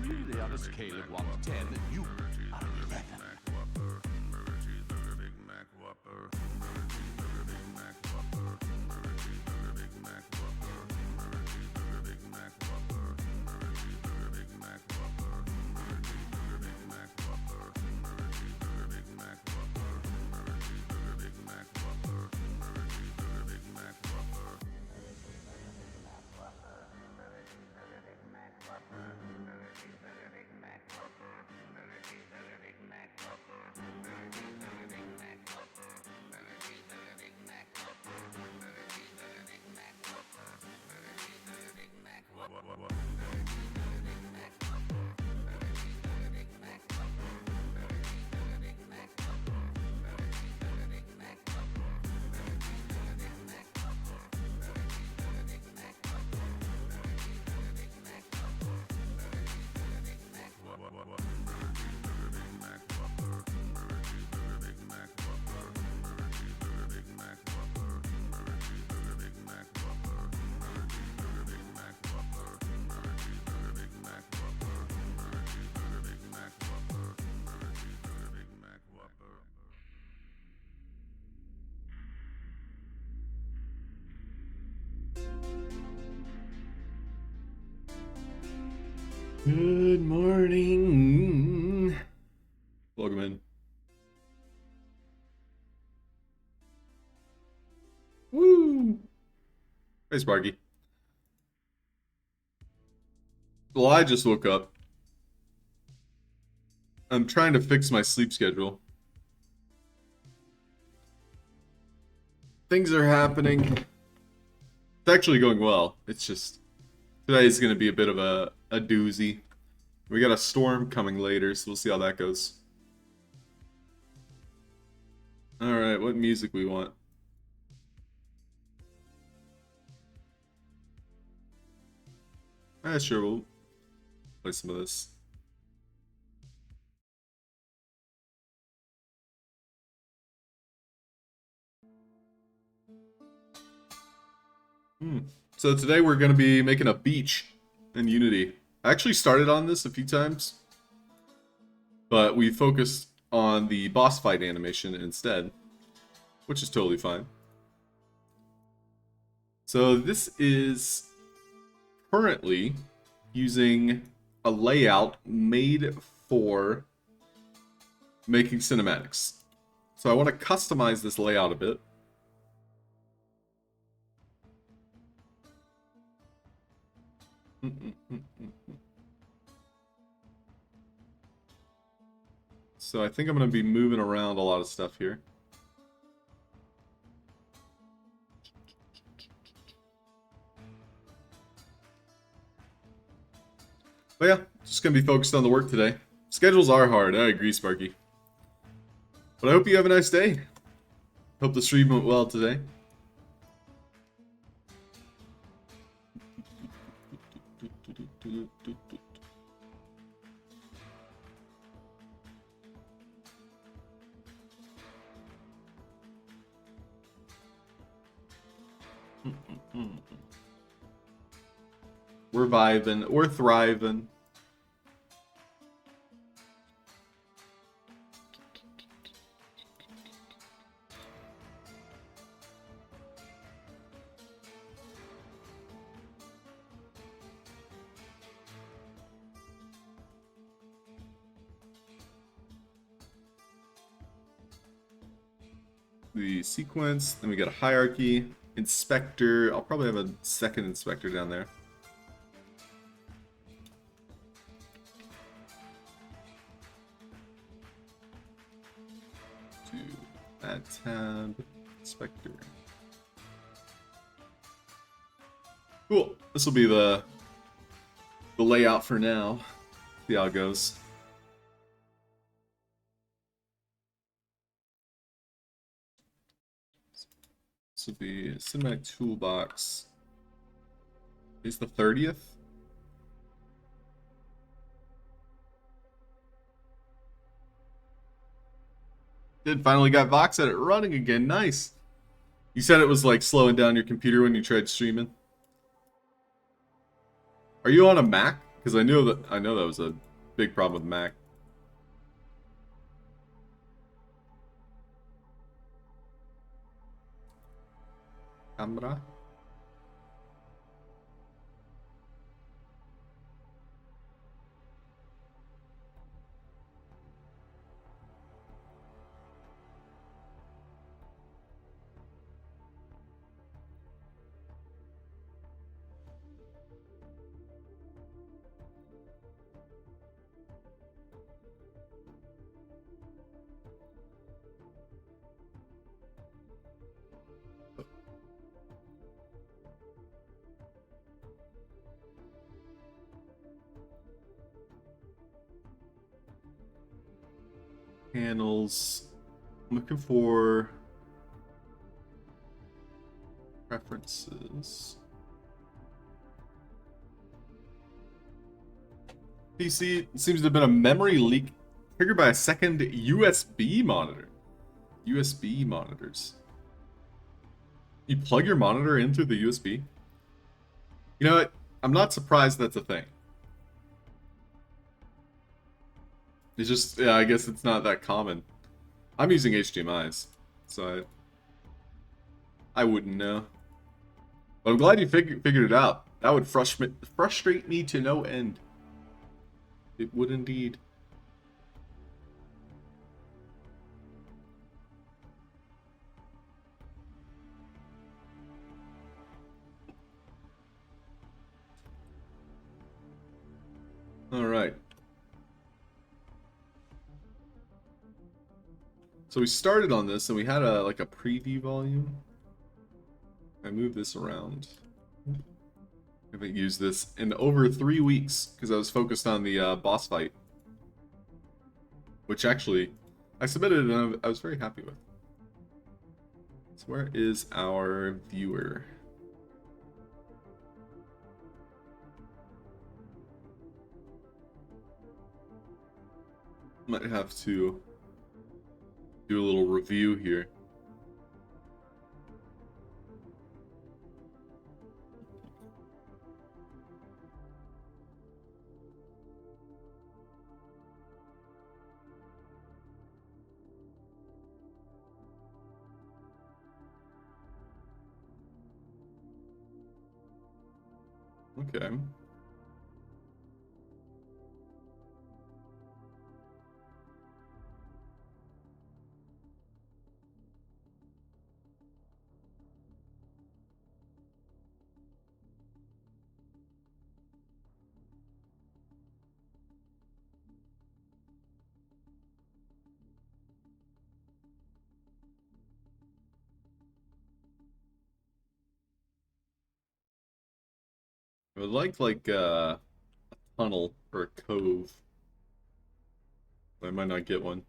Really, on a scale of 1 to 10, you are 11. Good morning. Welcome in. Woo! Hey, Sparky. Well, I just woke up. I'm trying to fix my sleep schedule. Things are happening. It's actually going well. It's just today is going to be a bit of a doozy. We got a storm coming later, so we'll see how that goes. Alright, what music we want? Sure, we'll play some of this. So today we're going to be making a beach in Unity. I actually started on this a few times, but we focused on the boss fight animation instead, which is totally fine. So this is currently using a layout made for making cinematics. So I want to customize this layout a bit. So I think I'm going to be moving around a lot of stuff here. But yeah, just going to be focused on the work today. Schedules are hard, I agree, Sparky. But I hope you have a nice day. Hope the stream went well today. We're vibing, we're thriving. The sequence, then we got a hierarchy, inspector. I'll probably have a second inspector down there. To add tab, inspector. Cool. This will be the the layout for now. See how it goes. This would be cinematic toolbox. Is the 30th? Did finally got Vox at it running again. Nice. You said it was like slowing down your computer when you tried streaming. Are you on a Mac? Because I know that was a big problem with Mac. Camera. Panels. I'm looking for preferences. PC seems to have been a memory leak triggered by a second USB monitor. USB monitors. You plug your monitor in through the USB? You know what? I'm not surprised that's a thing. It's just, yeah, I guess it's not that common. I'm using HDMIs, so I wouldn't know. But I'm glad you figured it out. That would frustrate me to no end. It would indeed. All right. So we started on this, and we had a like a preview volume. I moved this around. I haven't used this in over 3 weeks because I was focused on the boss fight, which actually I submitted and I was very happy with. So where is our viewer? Might have to do a little review here. Okay. I would like a tunnel or a cove. But I might not get one.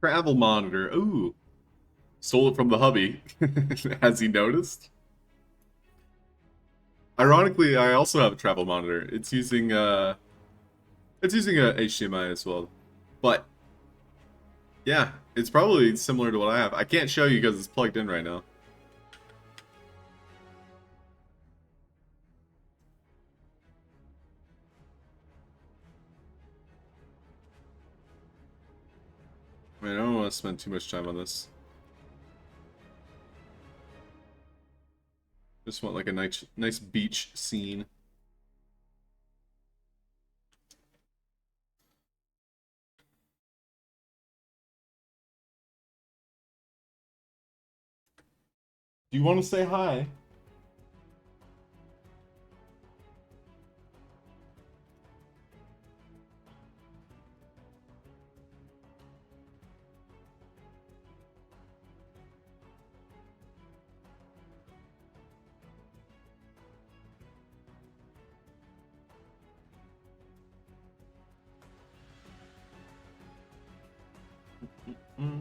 Travel monitor. Ooh. Stole it from the hubby. Has he noticed? Ironically, I also have a travel monitor. It's using a HDMI as well. But yeah, it's probably similar to what I have. I can't show you because it's plugged in right now. I mean, I don't want to spend too much time on this. Just want like a nice beach scene. Do you want to say hi? Mm.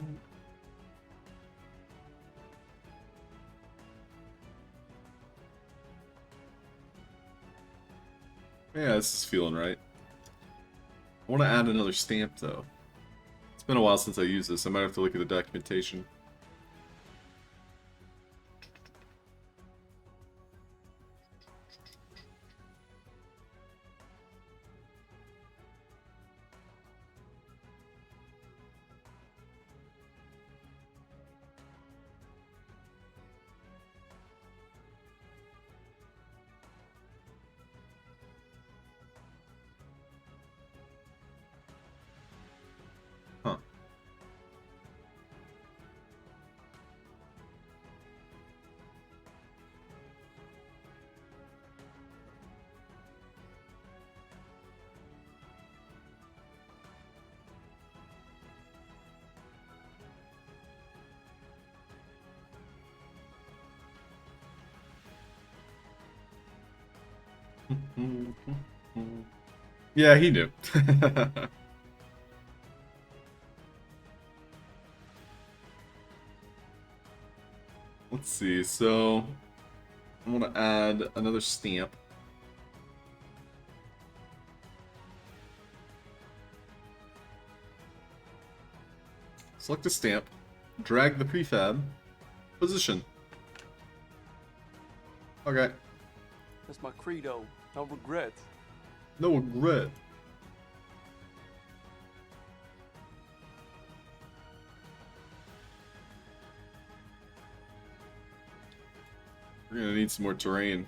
Yeah, this is feeling right. I want to add another stamp though. It's been a while since I used this. I might have to look at the documentation. Huh. Yeah, he knew. Let's see, so I want to add another stamp. Select a stamp, drag the prefab, position. Okay. That's my credo. No regrets. No regret. We're gonna need some more terrain.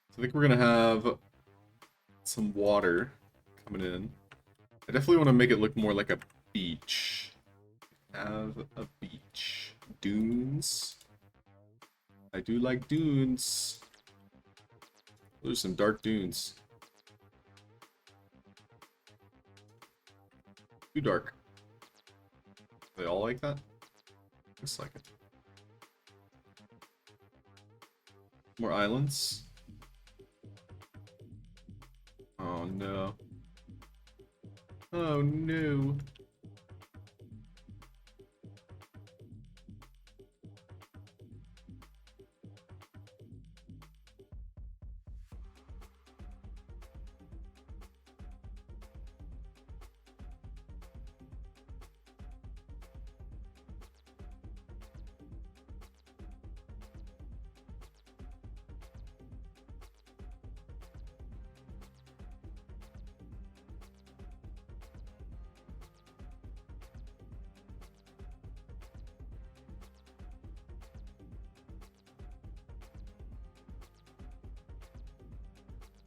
So I think we're gonna have some water coming in. I definitely want to make it look more like a beach. Have a beach. Dunes. I do like dunes. Those are some dark dunes. Too dark. They all like that? Looks like it. More islands. Oh no. Oh no.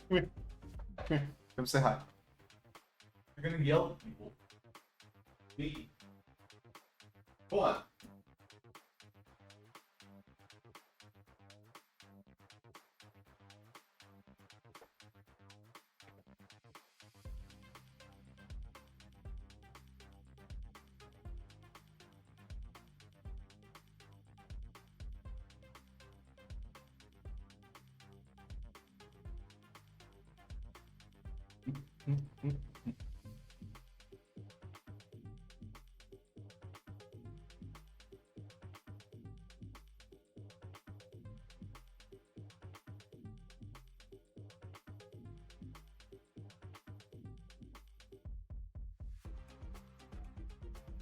Come here. Come here. Come say hi. You're gonna yell at people. Me. Come on. Okay,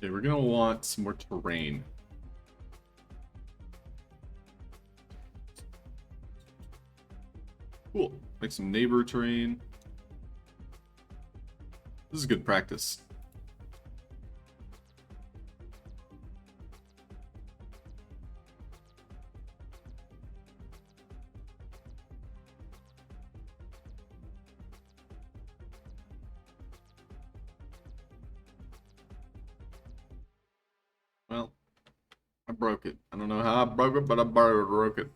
we're gonna want some more terrain. Cool. Make some neighbor terrain. This is good practice. Well, I broke it. I don't know how I broke it, but I broke it.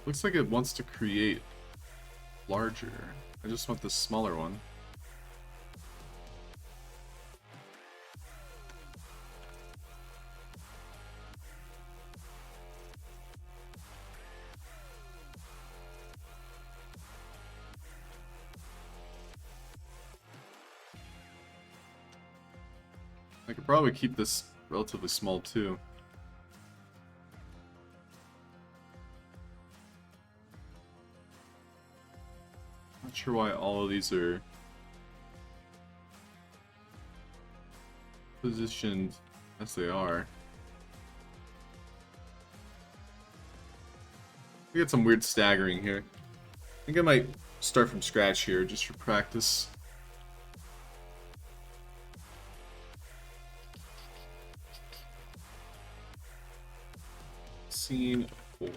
Looks like it wants to create larger. I just want this smaller one. I could probably keep this relatively small too. Not sure why all of these are positioned as they are. We get some weird staggering here. I think I might start from scratch here just for practice. Scene 4.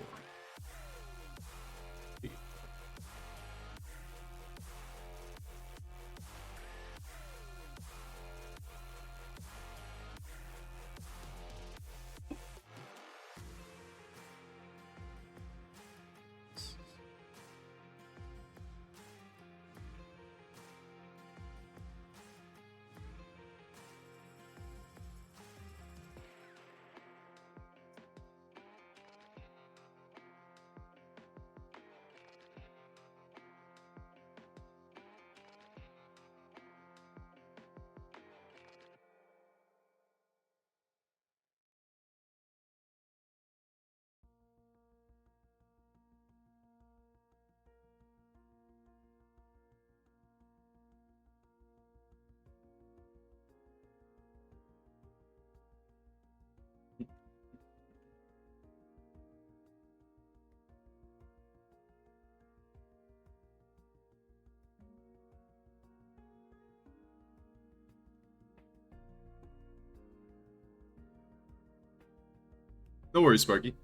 No worries, Sparky.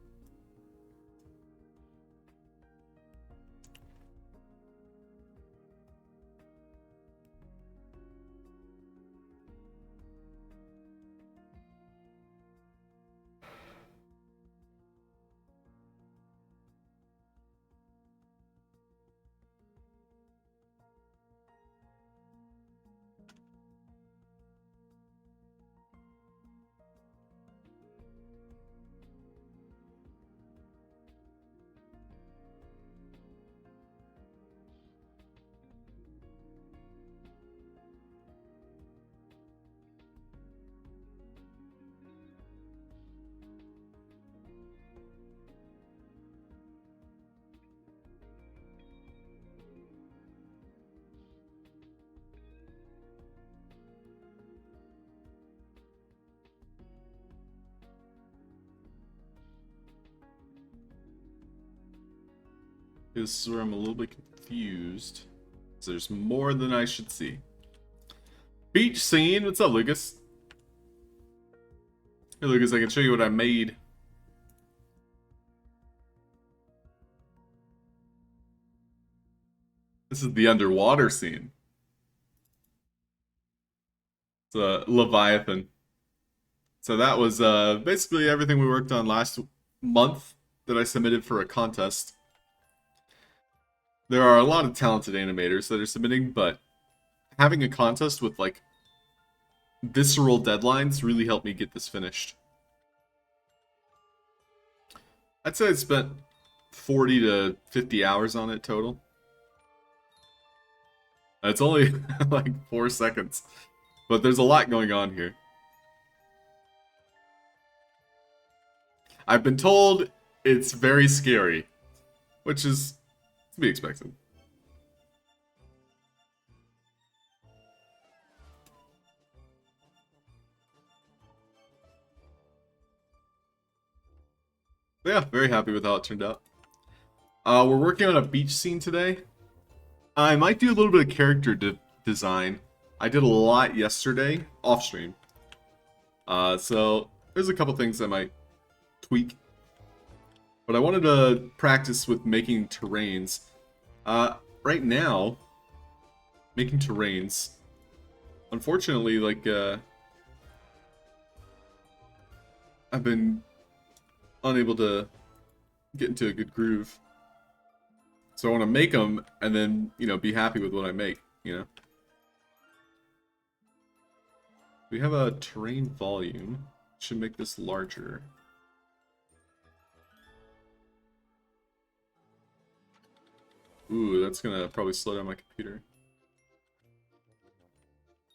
This is where I'm a little bit confused. So there's more than I should see. Beach scene. What's up, Lucas? Hey, Lucas, I can show you what I made. This is the underwater scene. It's a Leviathan. So that was basically everything we worked on last month that I submitted for a contest. There are a lot of talented animators that are submitting, but having a contest with like visceral deadlines really helped me get this finished. I'd say I spent 40 to 50 hours on it total. It's only like 4 seconds, but there's a lot going on here. I've been told it's very scary, which is to be expected. But yeah, very happy with how it turned out. We're working on a beach scene today. I might do a little bit of character design. I did a lot yesterday, off stream. So there's a couple things I might tweak. But I wanted to practice with making terrains. Right now, making terrains, unfortunately, like, I've been unable to get into a good groove. So I want to make them and then, you know, be happy with what I make, you know? We have a terrain volume. Should make this larger. Ooh, that's gonna probably slow down my computer.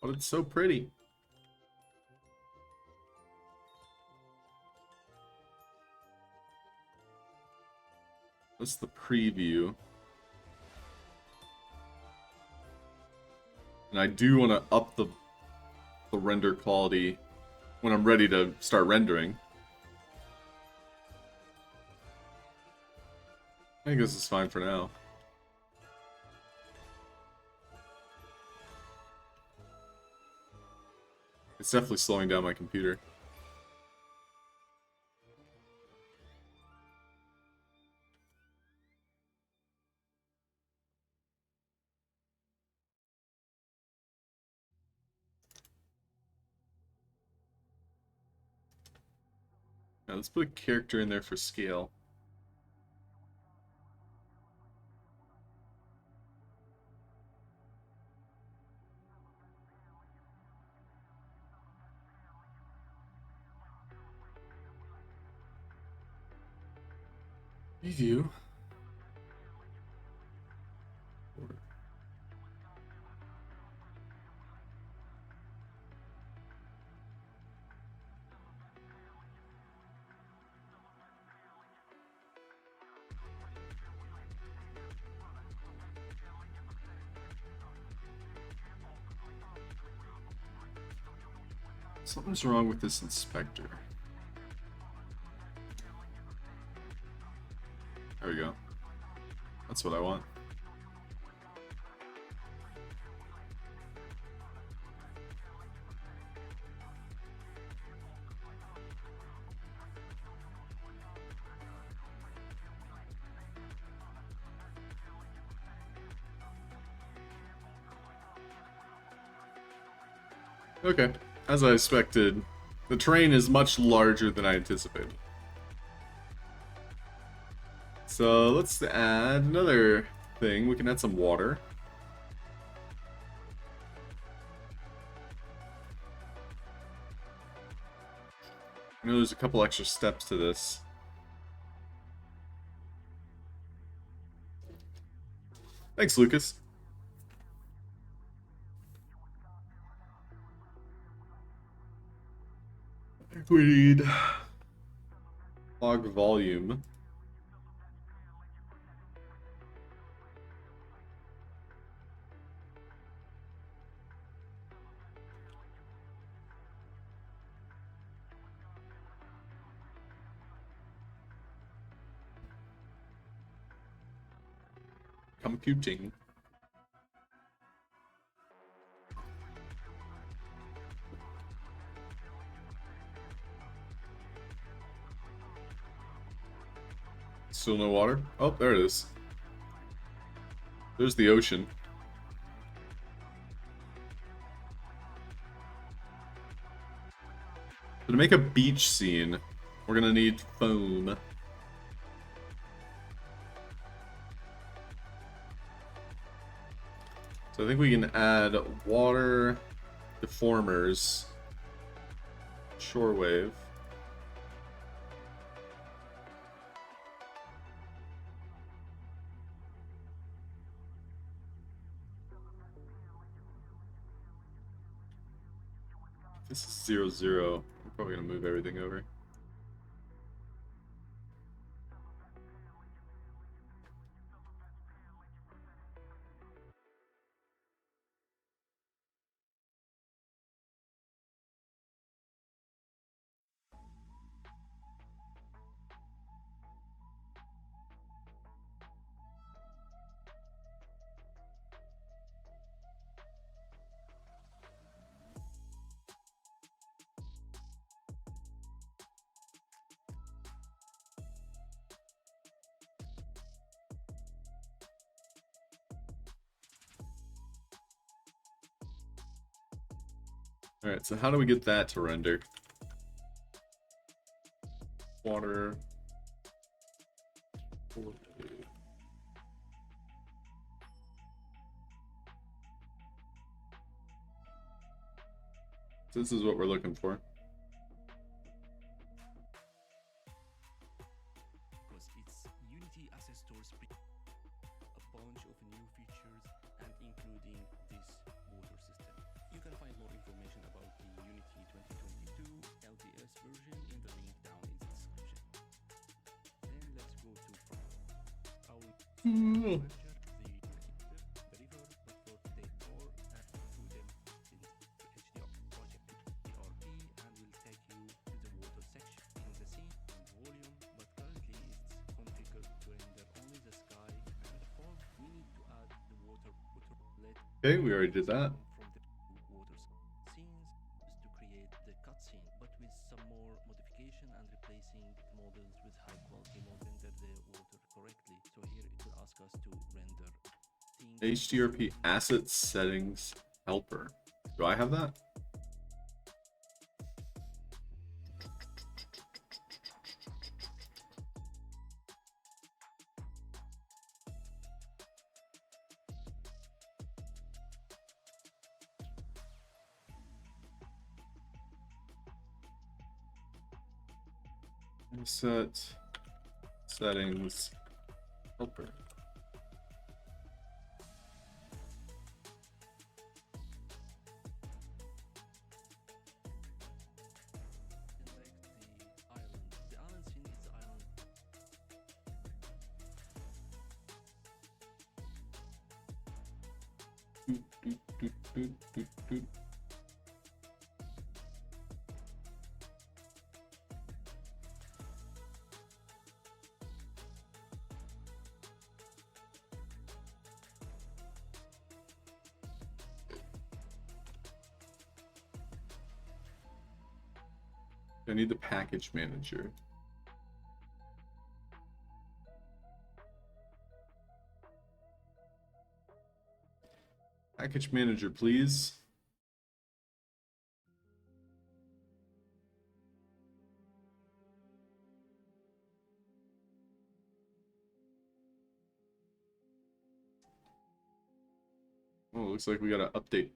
But it's so pretty. That's the preview. And I do want to up the render quality when I'm ready to start rendering. I think this is fine for now. It's definitely slowing down my computer. Now let's put a character in there for scale. Preview. Something's wrong with this inspector. There we go. That's what I want. Okay, as I expected, the terrain is much larger than I anticipated. So let's add another thing. We can add some water. I know there's a couple extra steps to this. Thanks, Lucas. We need log volume. Computing. Still no water? Oh, there it is. There's the ocean. So to make a beach scene, we're gonna need foam. So I think we can add water deformers, shore wave. This is 0, 0. We're probably gonna move everything over. Alright, so how do we get that to render? Water. So this is what we're looking for. Because its Unity Asset Stores a bunch of new features and including this water system. You can find more information about the Unity 2022 LTS version in the link down in the description. Then let's go to our manager, the river, but for today more and to them in HDR project ERP and will take you to the water section in the scene and volume, but currently it's configured to render only the sky and the form. We need to add the water let Okay, we already did that. from the water scenes to create the cutscene, but with some more modification and replacing models with high quality models render the water correctly. So here it will ask us to render things HDRP asset settings helper. Do I have that? Asset settings helper. select the island. The island scene is the island. I need the package manager. Package manager, please. Oh, looks like we got an update.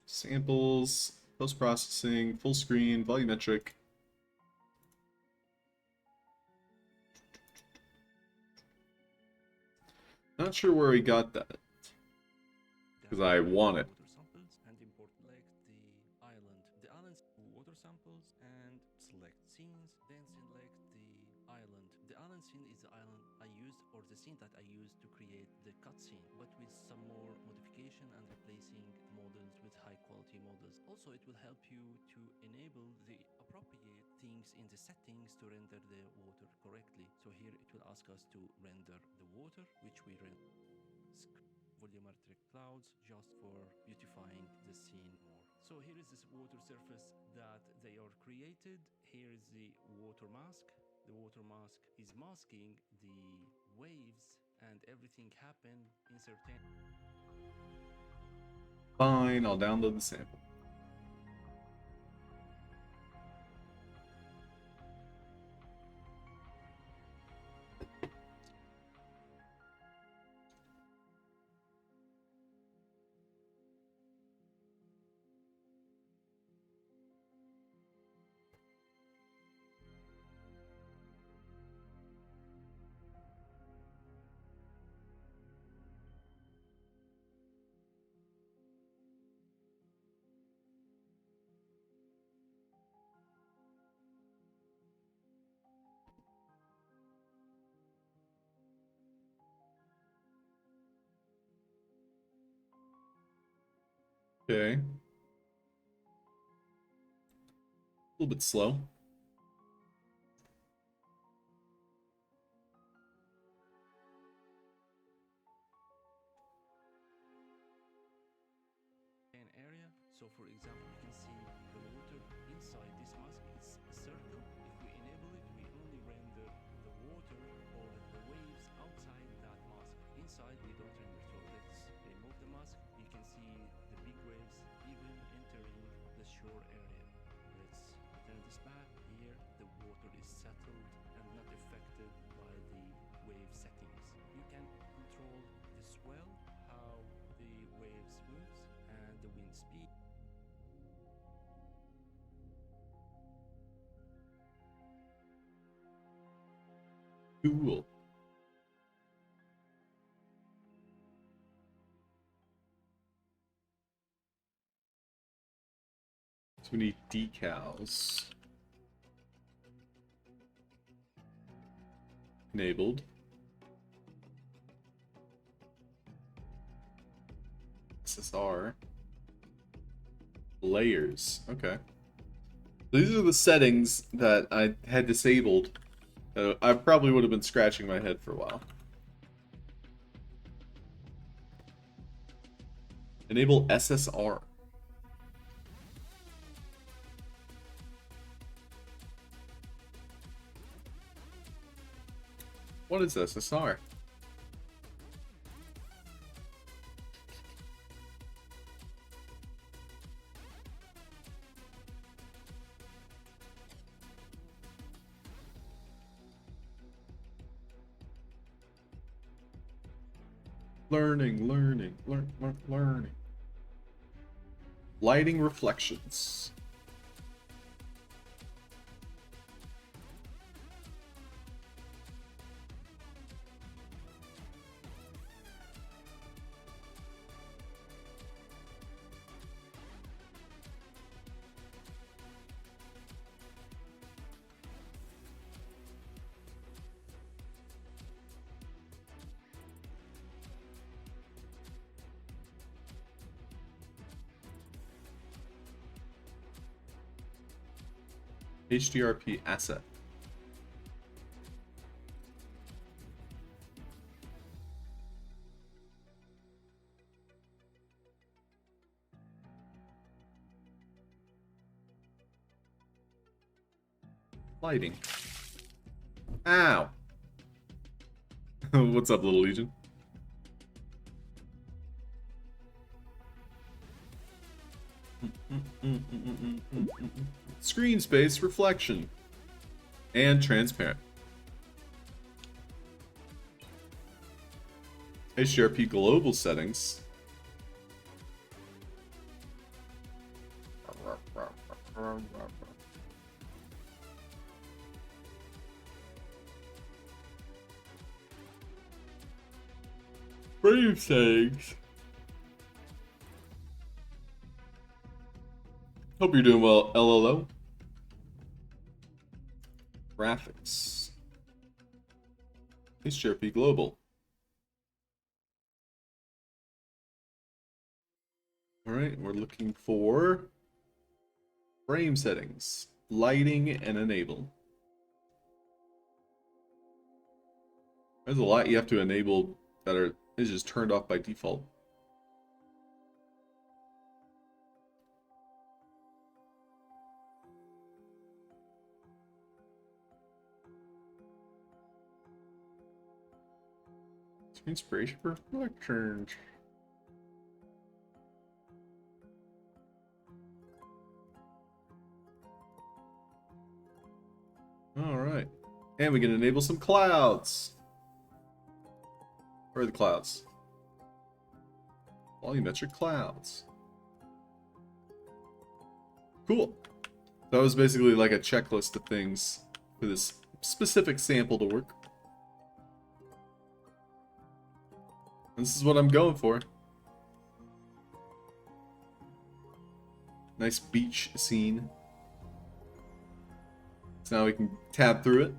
Samples, post-processing, full screen, volumetric. Not sure where we got that, because I want it. Water samples and import select the island. The island's water samples and select scenes, then select the island. The island scene is the island I used or the scene that I used to create the cutscene, but with some more modification and replacing models with high quality models. Also, it will help you to enable the appropriate things in the settings to render the water correctly. So here it will ask us to render the water, which we render volumetric clouds just for beautifying the scene more. So here is this water surface that they are created. Here is the water mask. The water mask is masking the waves and everything happen in certain. Fine, I'll download the sample. Okay. A little bit slow. An area. So for example, you can see the water inside this mask is a circle. If we enable it, we only render the water or the waves outside that mask. Inside, we don't render. So let's remove the mask. You can see the big waves even entering the shore area. Let's turn this back. Here, the water is settled and not affected by the wave settings. You can control the swell, how the waves moves, and the wind speed. Cool. So we need decals. Enabled. SSR. Layers. Okay. These are the settings that I had disabled. I probably would have been scratching my head for a while. Enable SSR. What is SSR? Learning. Lighting reflections. HDRP asset. Lighting. Ow! What's up, little Legion? Screen space reflection. And transparent. HDRP global settings. Frame settings. Hope you're doing well, LLO. Graphics. HDRP global. Alright, we're looking for frame settings, lighting, and enable. There's a lot you have to enable that is just turned off by default. Inspiration for reflections. Alright. And we can enable some clouds. Where are the clouds? Volumetric clouds. Cool. That was basically like a checklist of things for this specific sample to work. And this is what I'm going for. Nice beach scene. So now we can tab through it.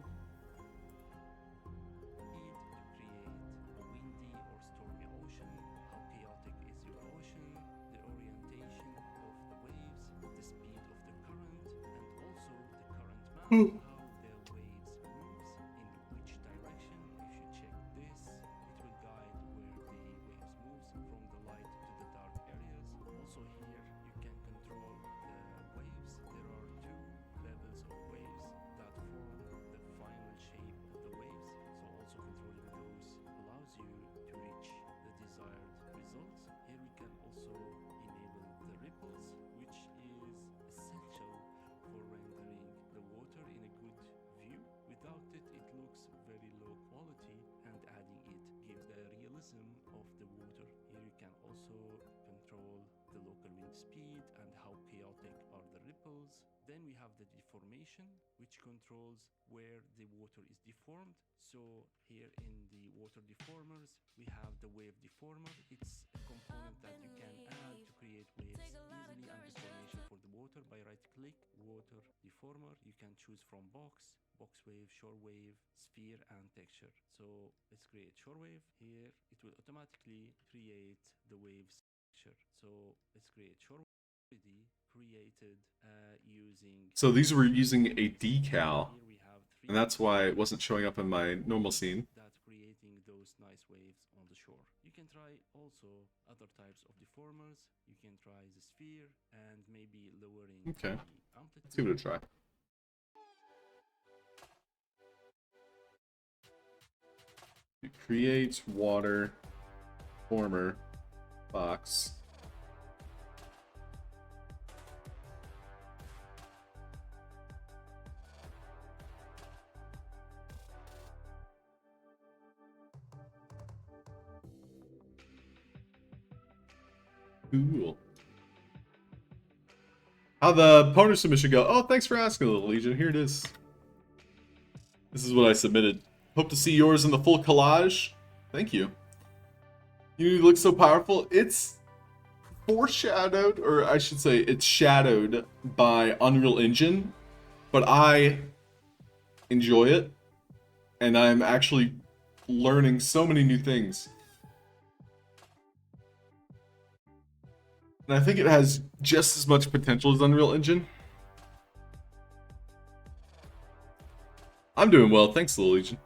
How the waves moves, in which direction. If you check this, it will guide where the waves moves from the light to the dark areas. Also here you can control the waves. There are two levels of waves that form the final shape of the waves. So also controlling those allows you to reach the desired results. Here we can also enable the ripples, which is essential for rendering the water in a good view. Without it, it looks very low quality, and adding it gives the realism of the water. Here you can also control the local wind speed and how chaotic are the ripples. Then we have the deformation, which controls where the water is deformed. So here in the water deformers, we have the wave deformer. It's a component that you can add to create waves easily, and deformation for the water by right-click, water deformer. You can choose from box wave, shore wave, sphere, and texture. So let's create shore wave. Here it will automatically create the waves texture. So let's create shore wave. Created using. So these were using a decal, and that's why it wasn't showing up in my normal scene. That creating those nice waves on the shore. You can try also other types of deformers. You can try the sphere and maybe lowering Okay. the amplitude. Let's give it a try. It creates water former box. Cool. How'd the partner submission go? Oh, thanks for asking, Little Legion. Here it is. This is what I submitted. Hope to see yours in the full collage. Thank you. You look so powerful. It's foreshadowed, or I should say it's shadowed by Unreal Engine, but I enjoy it, and I'm actually learning so many new things. And I think it has just as much potential as Unreal Engine. I'm doing well, thanks, Little Legion.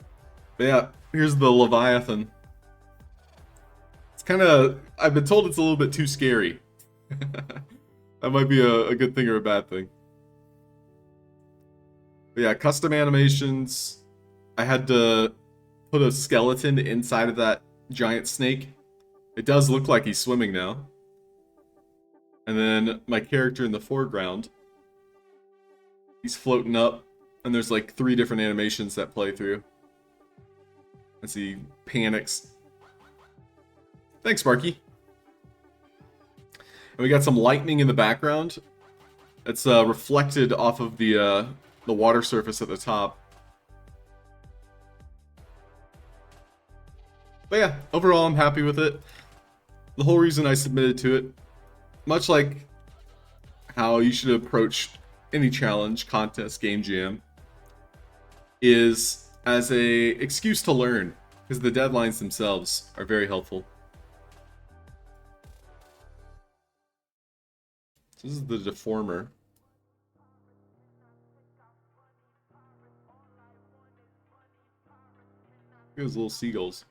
But yeah, here's the Leviathan. It's kind of, I've been told it's a little bit too scary. That might be a good thing or a bad thing. But yeah, custom animations. I had to put a skeleton inside of that giant snake. It does look like he's swimming now. And then my character in the foreground, he's floating up, and there's like 3 different animations that play through as he panics. Thanks, Sparky. And we got some lightning in the background. It's reflected off of the water surface at the top. But yeah, overall I'm happy with it. The whole reason I submitted to it, much like how you should approach any challenge, contest, game jam, is as a excuse to learn, because the deadlines themselves are very helpful. So this is the deformer. Look at those little seagulls.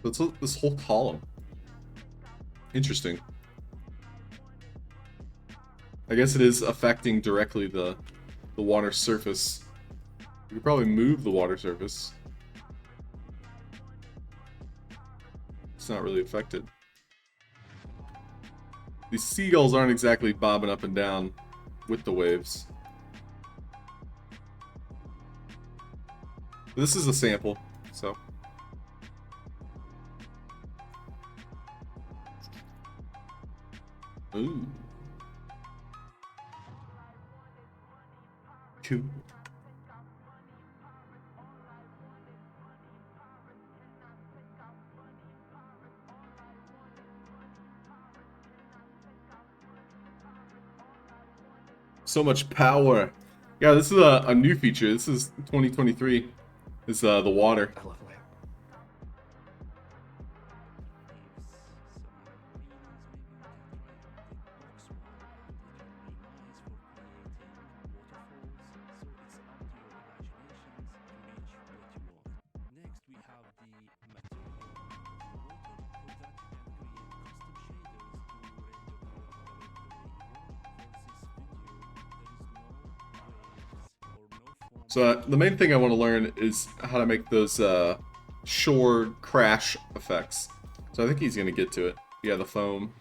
That's this whole column. Interesting. I guess it is affecting directly the water surface. You could probably move the water surface. It's not really affected. These seagulls aren't exactly bobbing up and down with the waves. This is a sample, so. Ooh. Cool. So much power. Yeah, this is a new feature. This is 2023. It's the water. I love lamp. So the main thing I want to learn is how to make those shore crash effects. So I think he's gonna get to it. Yeah, the foam.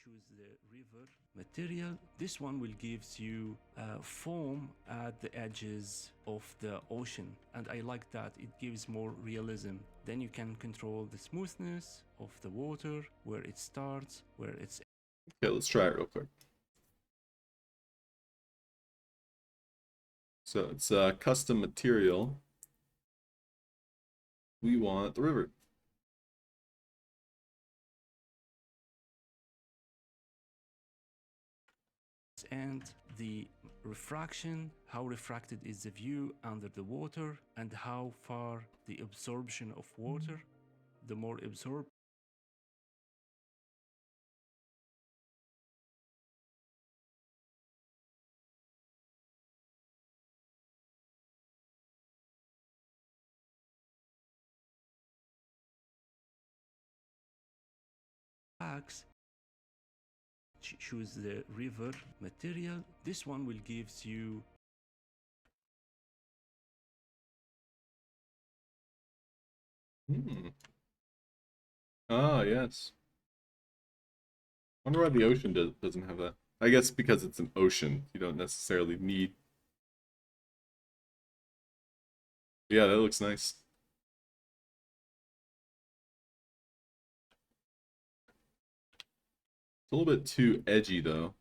Choose the river material. This one will gives you foam at the edges of the ocean, and I like that. It gives more realism. Then you can control the smoothness of the water, where it starts, where it's. Okay, let's try it real quick. So it's a custom material. We want the river. And the refraction, how refracted is the view under the water, and how far the absorption of water. The more absorbed, choose the river material. This one will gives you Ah, yes. Wonder why the ocean doesn't have that. I guess because it's an ocean, you don't necessarily need. Yeah, that looks nice. It's a little bit too edgy, though.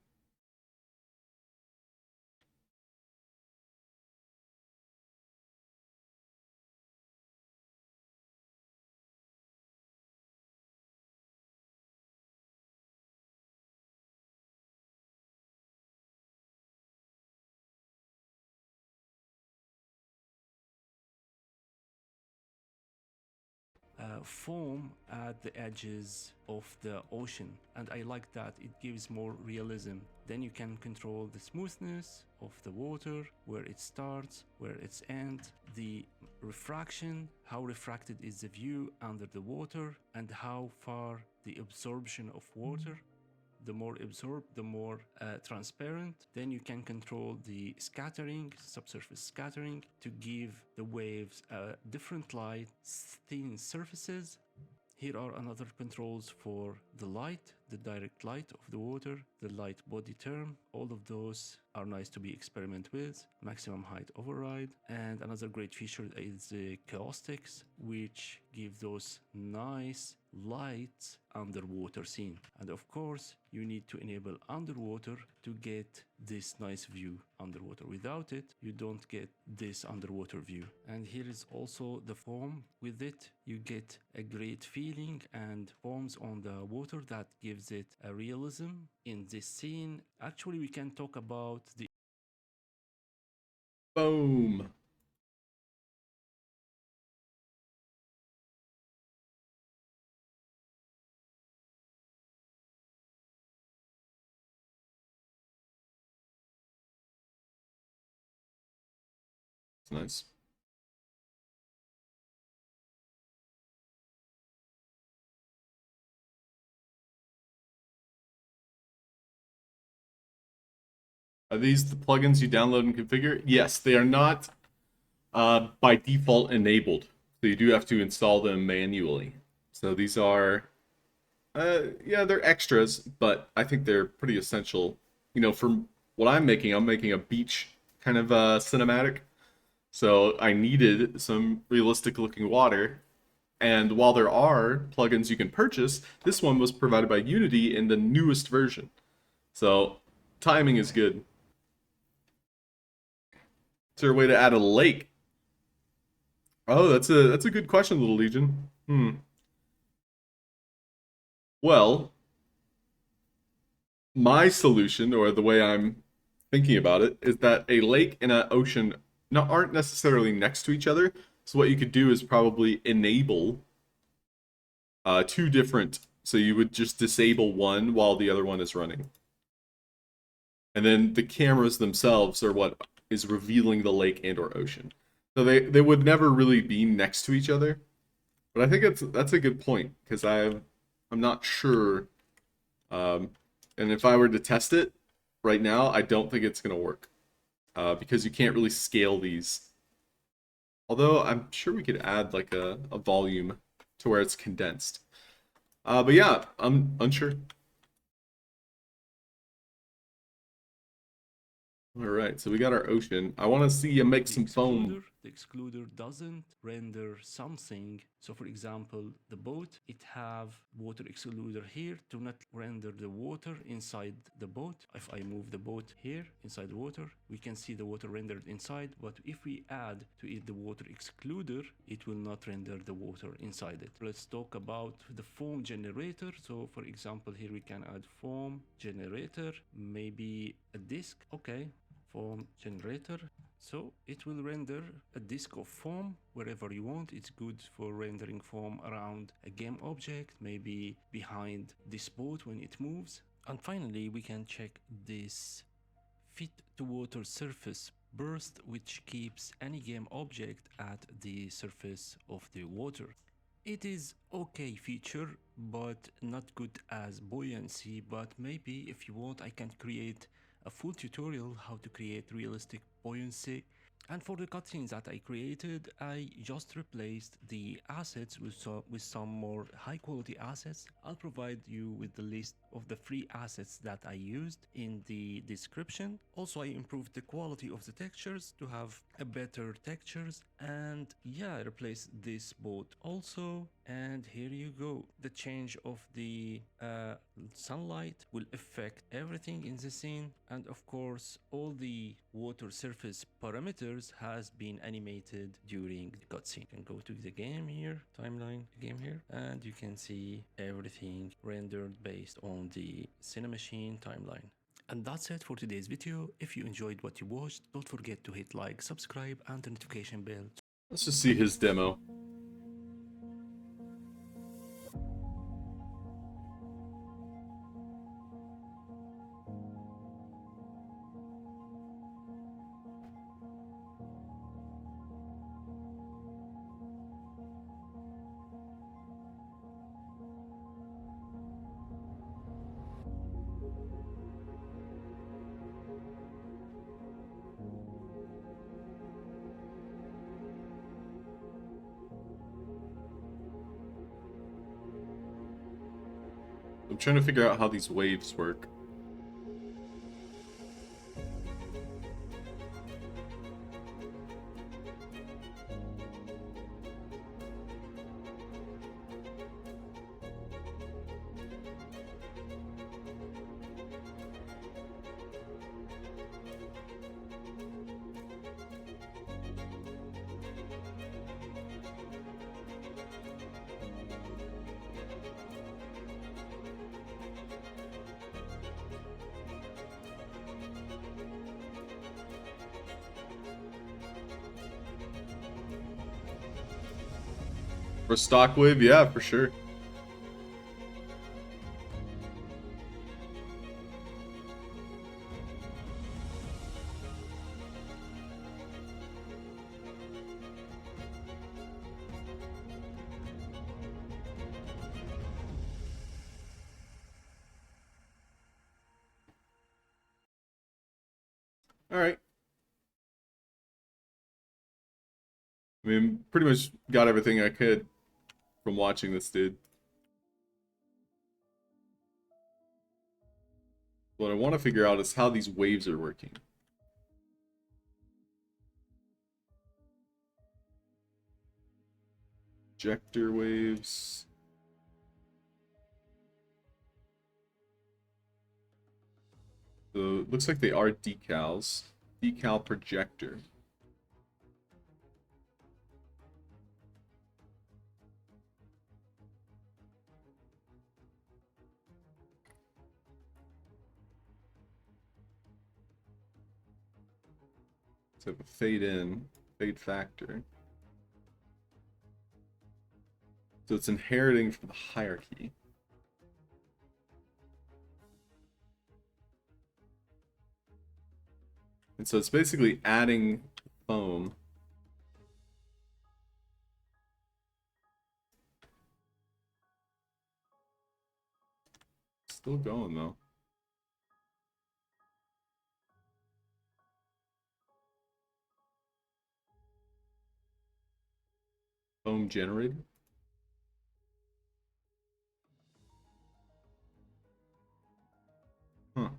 foam at the edges of the ocean, and I like that. It gives more realism. Then you can control the smoothness of the water, where it starts, where it's ends, the refraction, how refracted is the view under the water, and how far the absorption of water. The more absorbed, the more transparent. Then you can control the scattering, subsurface scattering, to give the waves a different light, thin surfaces. Here are another controls for the light, the direct light of the water, the light body term. All of those are nice to be experiment with. Maximum height override. And another great feature is the caustics, which give those nice lights underwater scene. And of course, you need to enable underwater to get this nice view underwater. Without it, you don't get this underwater view. And here is also the foam. With it, you get a great feeling and foams on the water that gives it a realism in this scene. Actually, we can talk about the Boom. It's nice. Are these the plugins you download and configure? Yes, they are not by default enabled. So you do have to install them manually. So these are, yeah, they're extras, but I think they're pretty essential. You know, for what I'm making a beach kind of cinematic. So I needed some realistic looking water. And while there are plugins you can purchase, this one was provided by Unity in the newest version. So timing is good. Is there a way to add a lake? Oh, that's a good question, Little Legion. Well, my solution, or the way I'm thinking about it, is that a lake and an ocean aren't necessarily next to each other. So what you could do is probably enable two different. So you would just disable one while the other one is running. And then the cameras themselves are what is revealing the lake and or ocean. So they would never really be next to each other. But I think that's a good point, because I'm not sure. And if I were to test it right now, I don't think it's gonna work. Because you can't really scale these. Although I'm sure we could add like a volume to where it's condensed. But yeah, I'm unsure. Alright, so we got our ocean. I want to see you make some foam. The excluder doesn't render something. So for example, the boat, it have water excluder here to not render the water inside the boat. If I move the boat here inside the water, we can see the water rendered inside. But if we add to it the water excluder, it will not render the water inside it. Let's talk about the foam generator. So for example, here we can add foam generator, maybe a disk. Okay. Foam generator, so it will render a disk of foam wherever you want. It's good for rendering foam around a game object, maybe behind this boat when it moves. And finally, we can check this fit to water surface burst, which keeps any game object at the surface of the water. It is okay feature, but not good as buoyancy. But maybe if you want, I can create a full tutorial how to create realistic buoyancy. And for the cutscenes that I created, I just replaced the assets with some more high quality assets. I'll provide you with the list of the free assets that I used in the description. Also, I improved the quality of the textures to have a better textures, and yeah, I replaced this boat also. And here you go. The change of the sunlight will affect everything in the scene, and of course all the water surface parameters has been animated during the cutscene. You can go to the game here, timeline game here, and you can see everything rendered based on the Cinemachine timeline. And that's it for today's video. If you enjoyed what you watched, don't forget to hit like, subscribe, and the notification bell. Let's just see his demo. I'm trying to figure out how these waves work. For stock wave, yeah, for sure. Alright. I mean, pretty much got everything I could from watching this dude. What I want to figure out is how these waves are working. Projector waves. So it looks like they are decals. Decal projector. So have a fade in, fade factor. So it's inheriting from the hierarchy. And so it's basically adding foam. Still going though. Foam generated. Huh.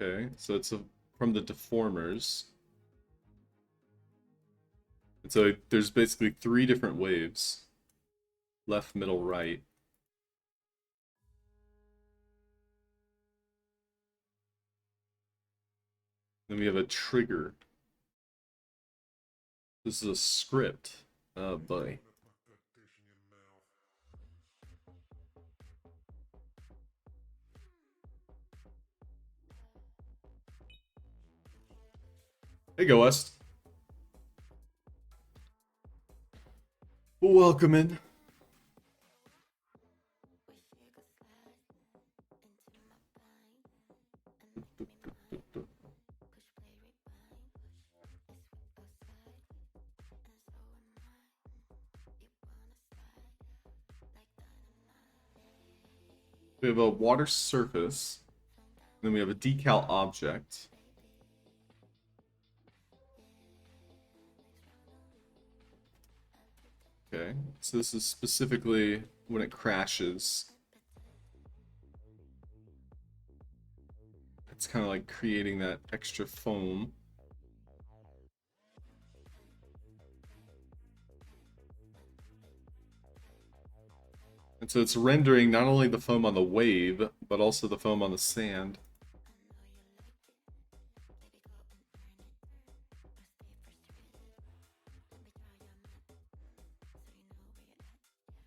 Okay, so it's from the deformers. And so there's basically 3 different waves. Left, middle, right. Then we have a trigger. This is a script. Oh boy. Hey, go West. Welcome in. We have a water surface. Then we have a decal object. Okay, so this is specifically when it crashes. It's kind of like creating that extra foam. And so it's rendering not only the foam on the wave, but also the foam on the sand.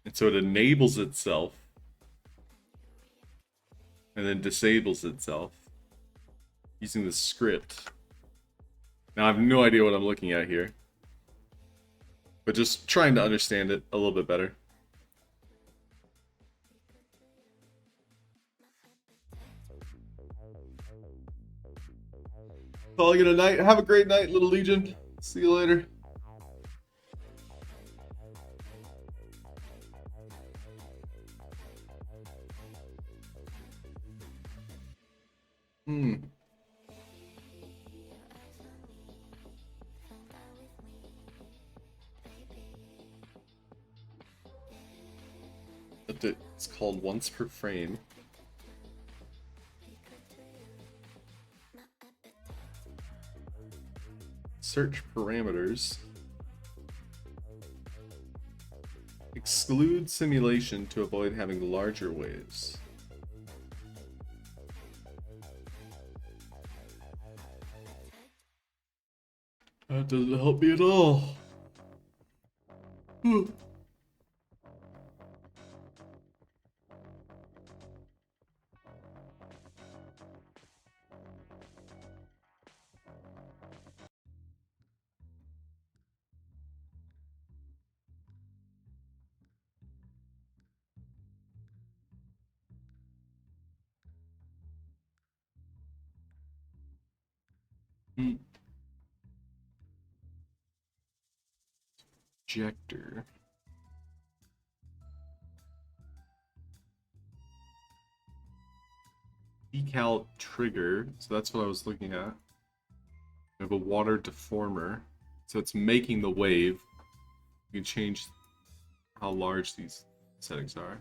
And so it enables itself and then disables itself using the script. Now I have no idea what I'm looking at here, but just trying to understand it a little bit better. Calling it a night. Have a great night, Little Legion. See you later. It's called once per frame. Search parameters. Exclude simulation to avoid having larger waves. That doesn't help me at all. Hmm. Projector. Decal trigger. So that's what I was looking at. We have a water deformer. So it's making the wave. You can change how large these settings are.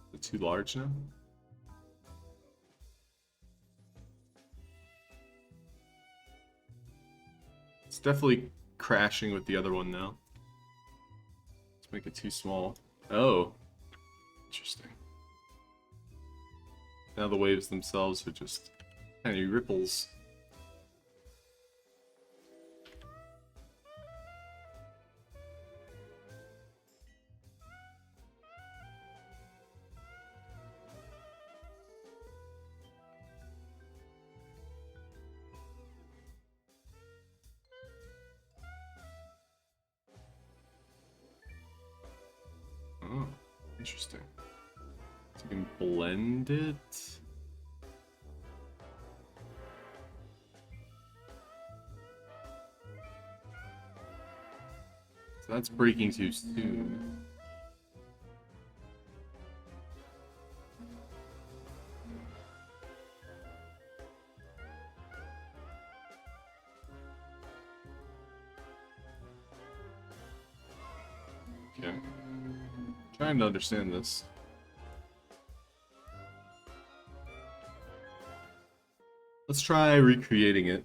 Is it too large now? It's definitely crashing with the other one now. Let's make it too small. Oh, interesting. Now the waves themselves are just tiny ripples. Oh, interesting. So you can blend it. So that's breaking too soon. Okay. Trying to understand this. Let's try recreating it.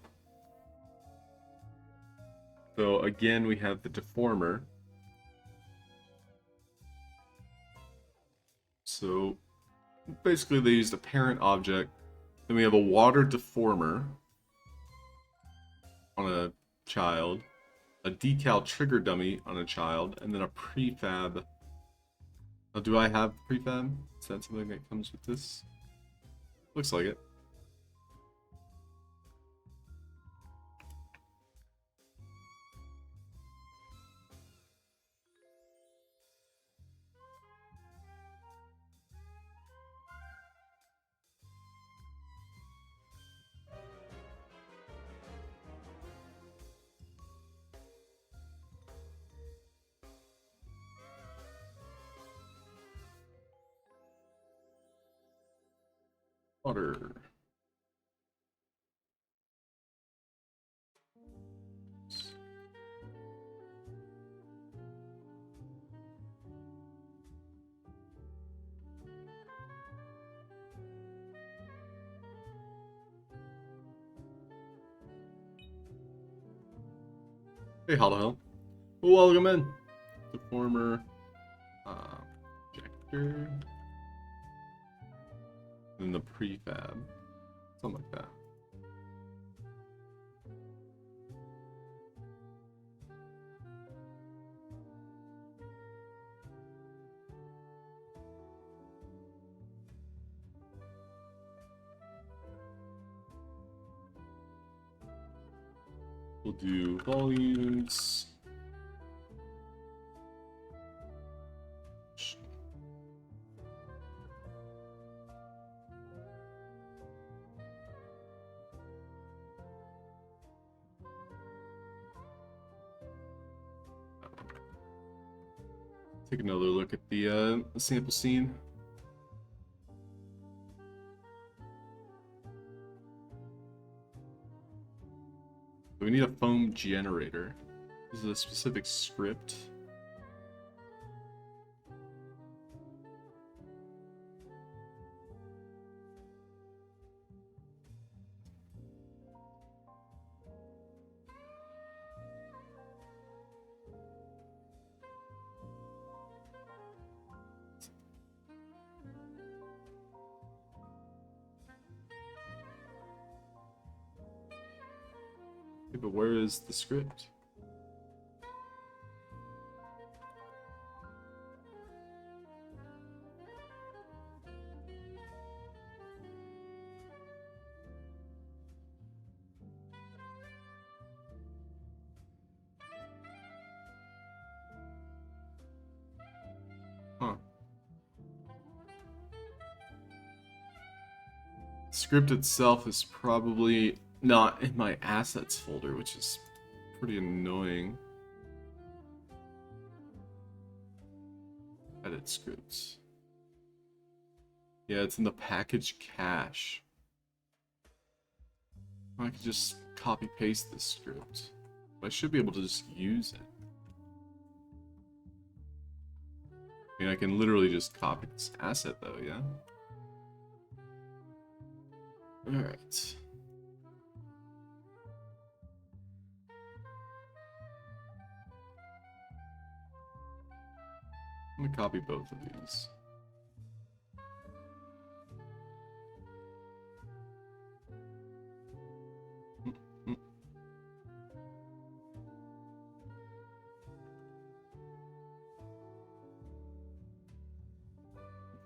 So again, we have the deformer. So basically they used a parent object. Then we have a water deformer on a child, a decal trigger dummy on a child, and then a prefab. Oh, do I have prefab? Is that something that comes with this? Looks like it. Water. Hey, Halfd0rk. Welcome in. Deformer. Projector. And the prefab. Something like that. We'll do volumes. Take another look at the sample scene. We need a foam generator. This is a specific script. Okay, but where is the script? script itself is probably not in my assets folder, which is pretty annoying. Edit scripts. Yeah, it's in the package cache. I could just copy paste this script. I should be able to just use it. I mean, I can literally just copy this asset though, yeah? Alright. I'm gonna copy both of these.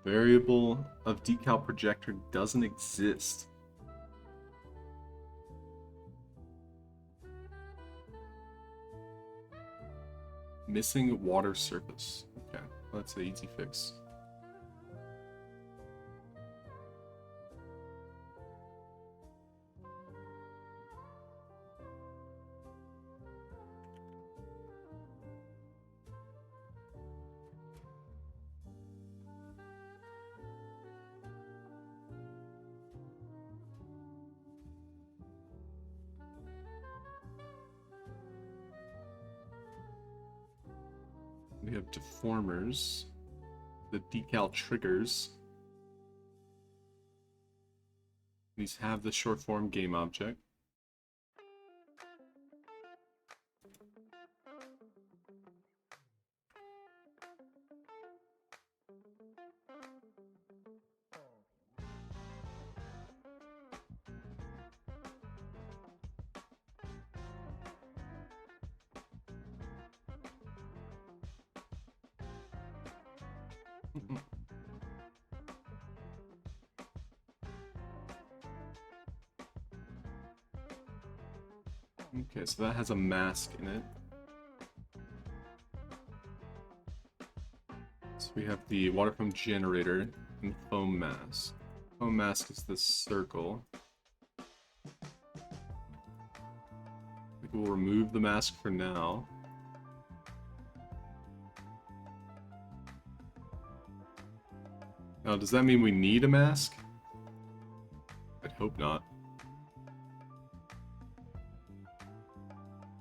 Variable of decal projector doesn't exist. Missing water surface. Okay, that's an easy fix. We have deformers, the decal triggers. These have the short form game object. Okay, so that has a mask in it. So we have the water foam generator and foam mask. Foam mask is this circle. I think we'll remove the mask for now. Now, does that mean we need a mask? I'd hope not.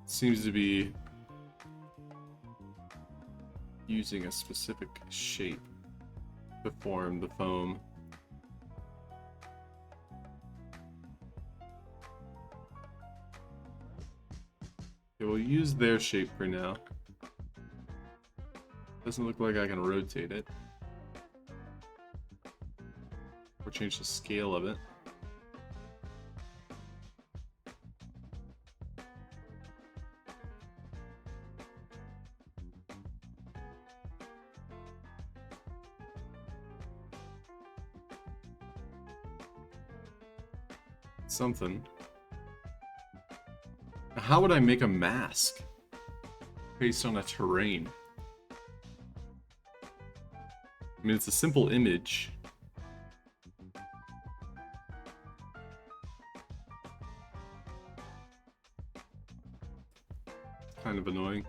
Seems to be using a specific shape to form the foam. Okay, we'll use their shape for now. Doesn't look like I can rotate it. Or change the scale of it. Something. How would I make a mask based on a terrain? I mean, it's a simple image. Kind of annoying.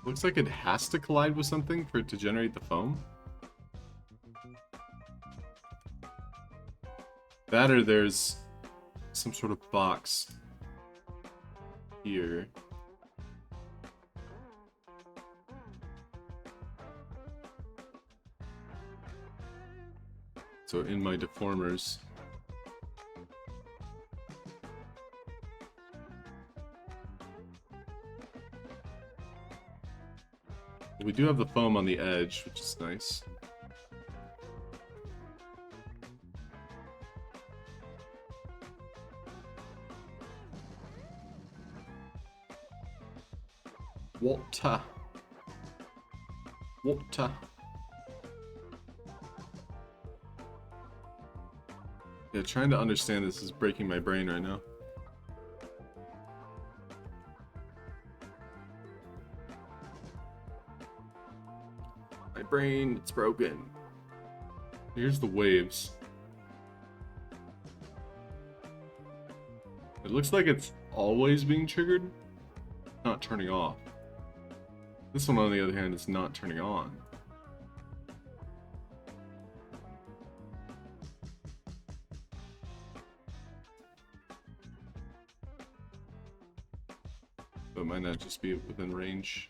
Looks like it has to collide with something for it to generate the foam. That or there's some sort of box here. So in my deformers, we do have the foam on the edge, which is nice. Water. Water. Yeah, trying to understand this is breaking my brain right now. My brain, it's broken. Here's the waves. It looks like it's always being triggered, not turning off. This one, on the other hand, is not turning on. But it might not just be within range.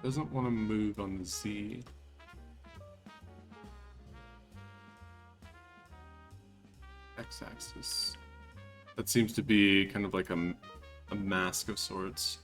Doesn't want to move on the Z. X-axis. That seems to be kind of like a mask of sorts.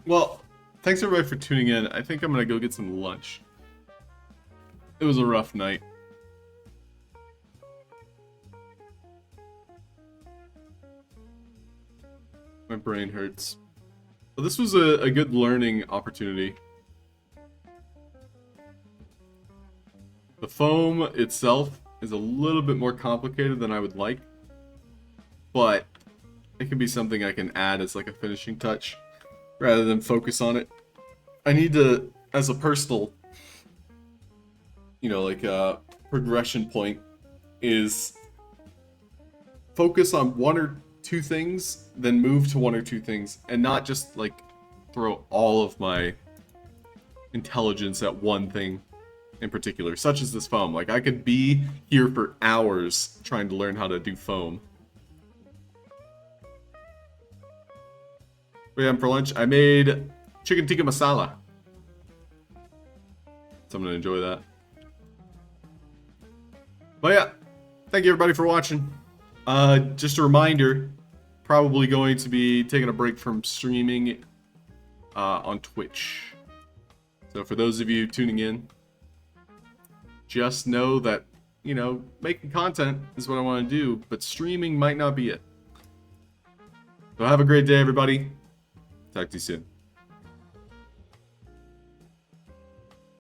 Well, thanks everybody for tuning in. I think I'm gonna go get some lunch. It was a rough night. My brain hurts. But this was a good learning opportunity. The foam itself is a little bit more complicated than I would like, but it can be something I can add as like a finishing touch rather than focus on it. I need to, as a personal, like a progression point, is focus on one or two things, then move to one or two things, and not just like throw all of my intelligence at one thing in particular, such as this foam. Like, I could be here for hours trying to learn how to do foam. What am for lunch? I made chicken tikka masala. So I'm gonna enjoy that. But yeah, thank you everybody for watching. Just a reminder, probably going to be taking a break from streaming on Twitch. So for those of you tuning in, just know that, making content is what I want to do, but streaming might not be it. So have a great day, everybody. Talk to you soon.